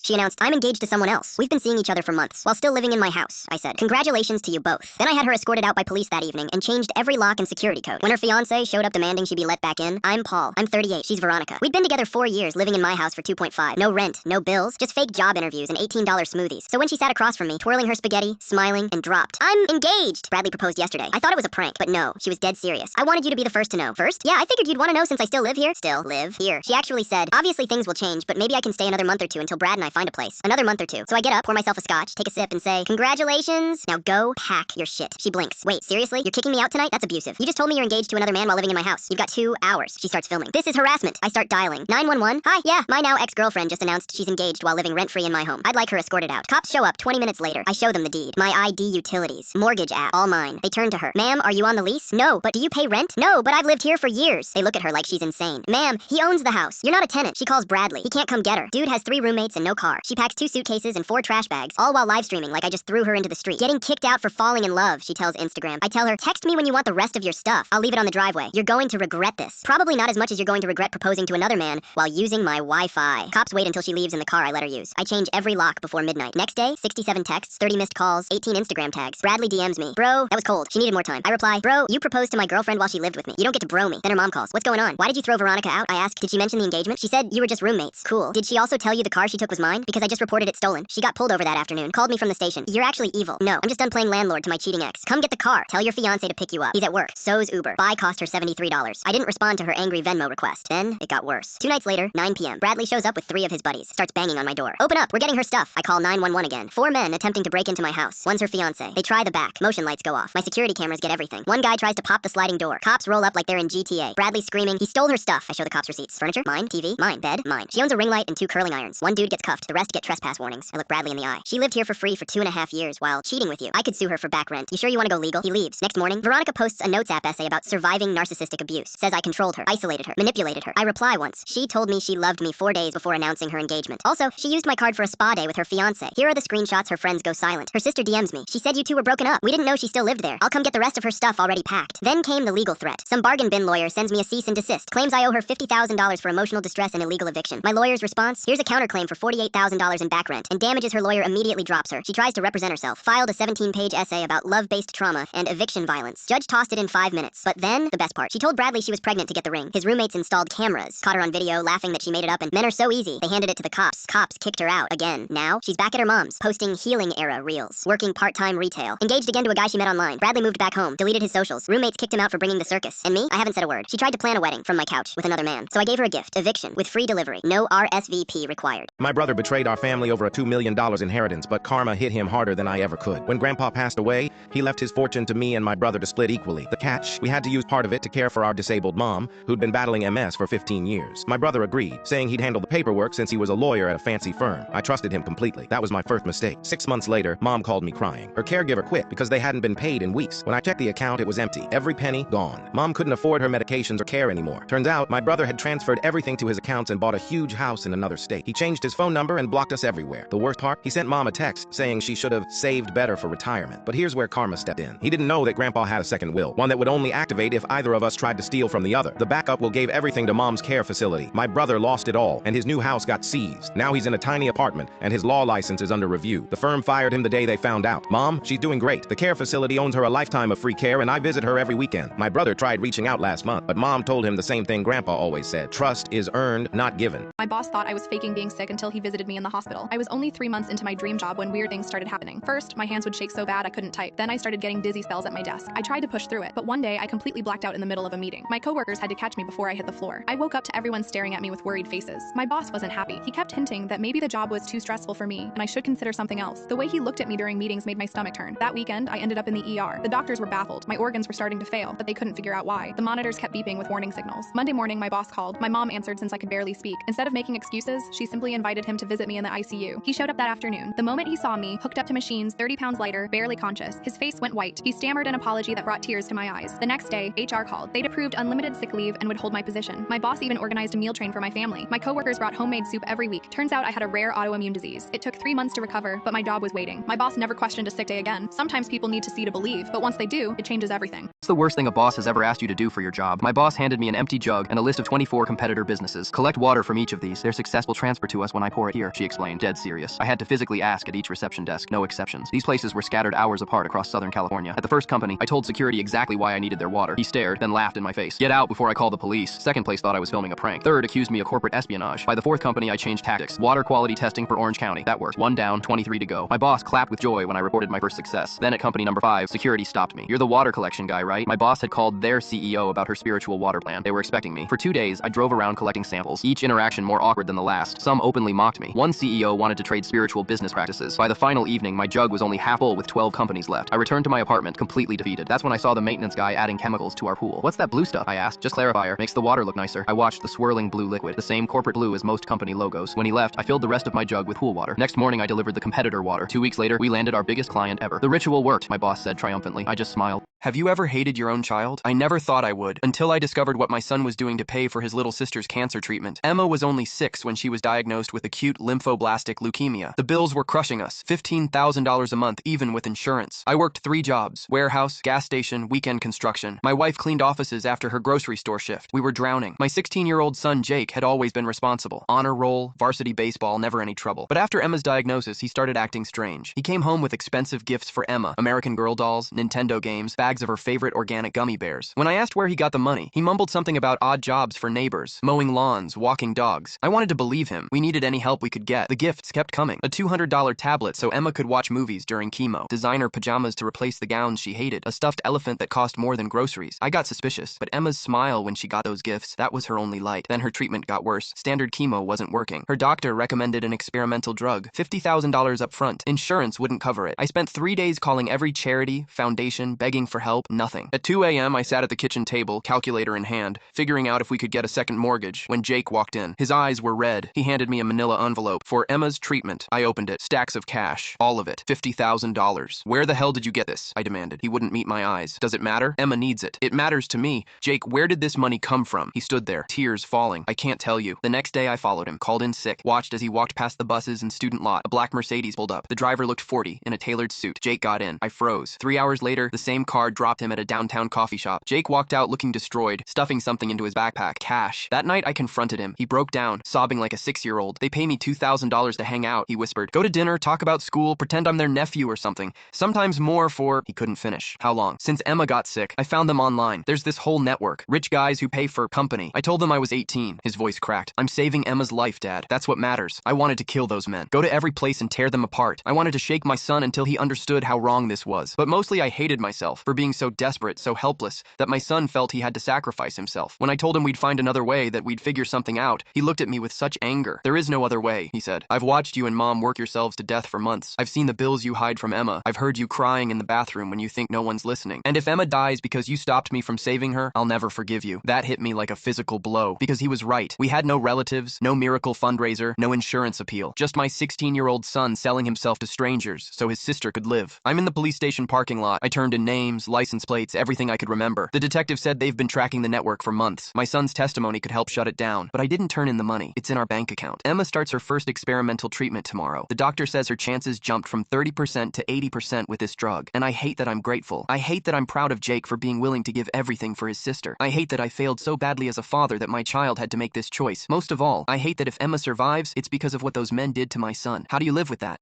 She announced, I'm engaged to someone else. We've been seeing each other for months, while still living in my house. I said, congratulations to you both. Then I had her escorted out by police that evening and changed every lock and security code. When her fiancé showed up demanding she be let back in, I'm Paul. I'm 38. She's Veronica. We'd been together 4 years, living in my house for 2.5. No rent, no bills, just fake job interviews and $18 smoothies. So when she sat across from me, twirling her spaghetti, smiling, and dropped, I'm engaged. Bradley proposed yesterday. I thought it was a prank, but no, she was dead serious. I wanted you to be the first to know. First? Yeah, I figured you'd want to know since I still live here. Still live here. She actually said, obviously things will change, but maybe I can stay another month or two until Brad and I find a place. Another month or two. So I get up, pour myself a scotch, take a sip, and say, congratulations. Now go pack your shit. She blinks. Wait, seriously? You're kicking me out tonight? That's abusive. You just told me you're engaged to another man while living in my house. You've got 2 hours. She starts filming. This is harassment. I start dialing. 911? Hi, yeah, my now ex-girlfriend just announced she's engaged while living rent-free in my home. I'd like her escorted out. Cops show up 20 minutes later. I show them the deed. My ID, utilities, mortgage app, all mine. They turn to her. Ma'am, are you on the lease? No, but do you pay rent? No, but I've lived here for years. They look at her like she's insane. Ma'am, he owns the house. You're not a tenant. She calls Bradley. He can't come get her. Dude has 3 roommates and no car. She packs 2 suitcases and 4 trash bags, all while live streaming like I just threw her into the street. Getting kicked out for falling in love, she tells Instagram. I tell her, text me when you want the rest of your stuff. I'll leave it on the driveway. You're going to regret this. Probably not as much as you're going to regret proposing to another man while using my Wi-Fi. Cops wait until she leaves in the car I let her use. I change every lock before midnight. Next day, 67 texts, 30 missed calls, 18 Instagram tags. Bradley DMs me. Bro, that was cold. She needed more time. I reply, bro, you proposed to my girlfriend while she lived with me. You don't get to bro me. Then her mom calls. What's going on? Why did you throw Veronica out? I asked, did she mention the engagement? She said you were just roommates. Cool. Did she also tell you the car she took was mine? Because I just reported it stolen. She got pulled over that afternoon. Called me from the station. You're actually evil. No, I'm just done playing landlord to my cheating ex. Come get the car. Tell your fiancé to pick you up. He's at work. So's Uber. Buy cost her $73. I didn't respond to her angry Venmo request. Then it got worse. 2 nights later, 9 p.m. Bradley shows up with 3 of his buddies. Starts banging on my door. Open up. We're getting her stuff. I call 911 again. 4 men attempting to break into my house. One's her fiancé. They try the back. Motion lights go off. My security cameras get everything. One guy tries to pop the sliding door. Cops roll up like they're in GTA. Bradley screaming, he stole her stuff. I show the cops receipts. Furniture? Mine. TV? Mine. Bed? Mine. She owns a ring light and 2 curling irons. One dude gets cuffed. The rest get trespass warnings. I look Bradley in the eye. She lived here for free for 2.5 years while cheating with you. I could sue her for back rent. You sure you want to go legal? He leaves. Next morning, Veronica posts a Notes app essay about surviving narcissistic abuse. Says I controlled her, isolated her, manipulated her. I reply once. She told me she loved me 4 days before announcing her engagement. Also, she used my card for a spa day with her fiancé. Here are the screenshots her friends go silent. Her sister DMs me. She said you 2 were broken up. We didn't know she still lived there. I'll come get the rest of her stuff already packed. Then came the legal threat. Some bargain bin lawyer sends me a cease and desist. Claims I owe her $50,000 for emotional distress and illegal eviction. My lawyer's response? Here's a counterclaim for $48,000 in back rent. And damages her lawyer immediately drops her. She tries to represent herself. Filed a 17-page essay about love-based trauma and eviction violence. Judge tossed it in 5 minutes. But then, the best part. She told Bradley she was pregnant to get the ring. His roommates installed cameras. Caught her on video, laughing that she made it up, and men are so easy. They handed it to the cops. Cops kicked her out. Again. Now, she's back at her mom's, posting healing-era reels. Working part-time retail. Engaged again to a guy she met online. Bradley moved back home. Deleted his socials. Roommates kicked him out for bringing the circus. And me? I haven't said a word. She tried to plan a wedding from my couch with another man. So I gave her a gift. Eviction. With free delivery. No RSVP required. My brother betrayed our family over a $2 million inheritance, but karma hit him harder than I ever could. When Grandpa passed away, he left his fortune to me and my brother to split equally. The catch? We had to use part of it to care for our disabled mom, who'd been battling MS for 15 years. My brother agreed, saying he'd handle the paperwork since he was a lawyer at a fancy firm. I trusted him completely. That was my first mistake. 6 months later, Mom called me crying. Her caregiver quit because they hadn't been paid in weeks. When I checked the account, it was empty. Every penny gone. Mom couldn't afford her medications or care anymore. Turns out, my brother had transferred everything to his accounts and bought a huge house in another state. He changed his phone number and blocked us everywhere. The worst part? He sent Mom a text saying she should have saved better for retirement. But here's where karma stepped in. He didn't know that Grandpa had a second will, one that would only activate if either of us tried to steal from the other. The backup will gave everything to Mom's care facility. My brother lost it all, and his new house got seized. Now he's in a tiny apartment, and his law license is under review. The firm fired him the day they found out. Mom, she's doing great. The care facility owns her a lifetime of free care, and I visit her every weekend. My brother tried reaching out last month, but Mom told him the same thing Grandpa always said. Trust is earned, not given. My boss thought I was faking being sick until he visited me in the hospital. I was only 3 months into my dream job when weird things started happening. First, my hands would shake so bad I couldn't type. Then I started getting dizzy spells at my desk. I tried to push through it, but one day I completely blacked out in the middle of a meeting. My coworkers had to catch me before I hit the floor. I woke up to everyone staring at me with worried faces. My boss wasn't happy. He kept hinting that maybe the job was too stressful for me and I should consider something else. The way he looked at me during meetings made my stomach turn. That weekend, I ended up in the ER. The doctors were baffled. My organs were starting to fail, but they couldn't figure out why. The monitors kept beeping with warning signals. Monday morning, my boss called. My mom answered since I could barely speak. Instead of making excuses, she simply invited him to visit me in the ICU. He showed up that afternoon. The moment he saw me, hooked up to machines, 30 pounds lighter, barely conscious, his face went white. He stammered an apology that brought tears to my eyes. The next day, HR called. They'd approved unlimited sick leave and would hold my position. My boss even organized a meal train for my family. My coworkers brought homemade soup every week. Turns out I had a rare autoimmune disease. It took 3 months to recover, but my job was waiting. My boss never questioned a sick day again. Sometimes people need to see to believe, but once they do, it changes everything. What's the worst thing a boss has ever asked you to do for your job? My boss handed me an empty jug and a list of 24 competitor businesses. Collect water from each of these. Their success will transfer to us when I pour it. here, she explained, dead serious. I had to physically ask at each reception desk, no exceptions. These places were scattered hours apart across Southern California. At the first company, I told security exactly why I needed their water. He stared, then laughed in my face. Get out before I call the police. Second place thought I was filming a prank. Third accused me of corporate espionage. By the fourth company, I changed tactics. Water quality testing for Orange County. That worked. 1 down, 23 to go. My boss clapped with joy when I reported my first success. Then at company number 5, security stopped me. You're the water collection guy, right? My boss had called their CEO about her spiritual water plan. They were expecting me. For 2 days, I drove around collecting samples. Each interaction more awkward than the last. Some openly mocked me. One CEO wanted to trade spiritual business practices. By the final evening, my jug was only half full with 12 companies left. I returned to my apartment, completely defeated. That's when I saw the maintenance guy adding chemicals to our pool. What's that blue stuff? I asked. Just clarifier. Makes the water look nicer. I watched the swirling blue liquid, the same corporate blue as most company logos. When he left, I filled the rest of my jug with pool water. Next morning, I delivered the competitor water. 2 weeks later, we landed our biggest client ever. The ritual worked, my boss said triumphantly. I just smiled. Have you ever hated your own child? I never thought I would, until I discovered what my son was doing to pay for his little sister's cancer treatment. Emma was only 6 when she was diagnosed with acute lymphoblastic leukemia. The bills were crushing us, $15,000 a month, even with insurance. I worked 3 jobs, warehouse, gas station, weekend construction. My wife cleaned offices after her grocery store shift. We were drowning. My 16-year-old son, Jake, had always been responsible. Honor roll, varsity baseball, never any trouble. But after Emma's diagnosis, he started acting strange. He came home with expensive gifts for Emma, American Girl dolls, Nintendo games, bags of her favorite organic gummy bears. When I asked where he got the money, he mumbled something about odd jobs for neighbors, mowing lawns, walking dogs. I wanted to believe him. We needed any help we could get. The gifts kept coming. A $200 tablet so Emma could watch movies during chemo. Designer pajamas to replace the gowns she hated. A stuffed elephant that cost more than groceries. I got suspicious, but Emma's smile when she got those gifts, that was her only light. Then her treatment got worse. Standard chemo wasn't working. Her doctor recommended an experimental drug. $50,000 up front. Insurance wouldn't cover it. I spent 3 days calling every charity, foundation, begging for help. Nothing. At 2 a.m., I sat at the kitchen table, calculator in hand, figuring out if we could get a second mortgage, when Jake walked in. His eyes were red. He handed me a manila envelope. For Emma's treatment. I opened it. Stacks of cash. All of it. $50,000. Where the hell did you get this? I demanded. He wouldn't meet my eyes. Does it matter? Emma needs it. It matters to me. Jake, where did this money come from? He stood there, tears falling. I can't tell you. The next day, I followed him, called in sick, watched as he walked past the buses and student lot. A black Mercedes pulled up. The driver looked 40, in a tailored suit. Jake got in. I froze. 3 hours later, the same car dropped him at a downtown coffee shop. Jake walked out looking destroyed, stuffing something into his backpack. Cash. That night, I confronted him. He broke down, sobbing like a 6-year-old. They pay me $2,000 to hang out, he whispered. Go to dinner, talk about school, pretend I'm their nephew or something. Sometimes more for... He couldn't finish. How long? Since Emma got sick. I found them online. There's this whole network. Rich guys who pay for company. I told them I was 18. His voice cracked. I'm saving Emma's life, Dad. That's what matters. I wanted to kill those men. Go to every place and tear them apart. I wanted to shake my son until he understood how wrong this was. But mostly I hated myself for being so desperate, so helpless, that my son felt he had to sacrifice himself. When I told him we'd find another way, that we'd figure something out, he looked at me with such anger. There is no other way, he said. I've watched you and Mom work yourselves to death for months. I've seen the bills you hide from Emma. I've heard you crying in the bathroom when you think no one's listening. And if Emma dies because you stopped me from saving her, I'll never forgive you. That hit me like a physical blow, because he was right. We had no relatives, no miracle fundraiser, no insurance appeal. Just my 16-year-old son selling himself to strangers so his sister could live. I'm in the police station parking lot. I turned in names, license plates, everything I could remember. The detective said they've been tracking the network for months. My son's testimony could help shut it down, but I didn't turn in the money. It's in our bank account. Emma starts her first experimental treatment tomorrow. The doctor says her chances jumped from 30% to 80% with this drug, and I hate that I'm grateful. I hate that I'm proud of Jake for being willing to give everything for his sister. I hate that I failed so badly as a father that my child had to make this choice. Most of all, I hate that if Emma survives, it's because of what those men did to my son. How do you live with that?